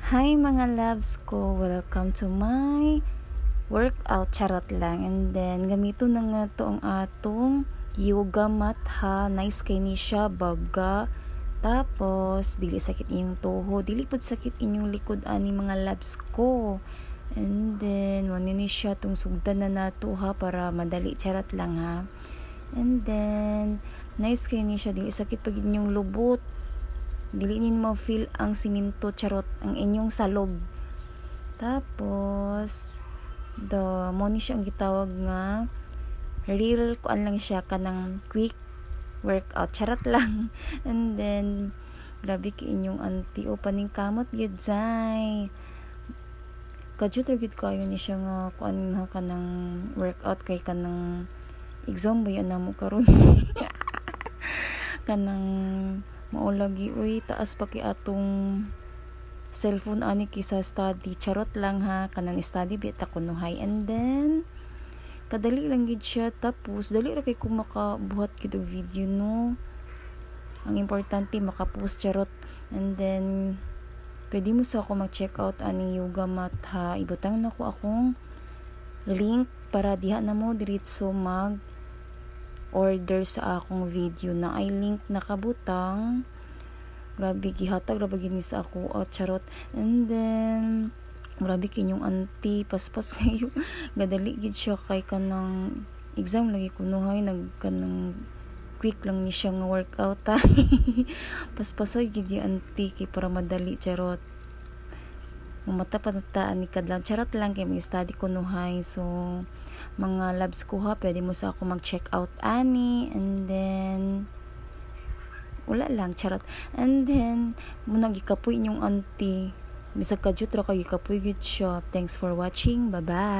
Hi mga loves ko, welcome to my workout, charot lang. And then gamito na nga to ang atong yoga mat ha. Nice kay ni siya, baga. Tapos dili sakit inyong toho, dili pud sakit inyong likod ani mga loves ko. And then wani ni siya tong sugdan na nato ha, para madali, charot lang ha. And then nice kay ni siya, dili sakit pag inyong lubot, dili nin mo feel ang siminto, charot, ang inyong salog. Tapos mo ni siya ang gitawag nga real kuan lang siya, kanang quick workout, charot lang. And then grabe ki inyong auntie o paning kamot gid zay, kadyot ra gid kayo ni siya nga kuan ha, kanang workout kay kanang exam ba yan mo karon. Kanang maulagi uy, taas pa kay atong cellphone ani kisa study, charot lang ha, kanang study bit ako nuhay. And then kadali lang gid siya, tapos dali ra kay kung makabuhat gid og video no, ang importante makapost, charot. And then pwede mo sa ako mag-check out aning yoga mat ha, ibutang na ko akong link para diha na mo diretso mag order sa akong video, na ay link nakabutang. Grabe gihatag ra ba gini sa ako, charot. And then grabe kinyong auntie, paspas kayo. Gadali gid siya kay kanang exam lagi kunuhay, nagkanang quick lang ni siya nga workout ha. Paspasoy gid yung auntie kay para madali, charot. Mamata panataan ni kadlang, charot lang kay may study kunuhay. So mga labs ko ha, pwede mo sa ako mag-check out ani. And then wala lang, charot. And then mo nagikapoy inyong auntie, bisag kadyot ra kay gikapoy gid siya. Thanks for watching, bye bye.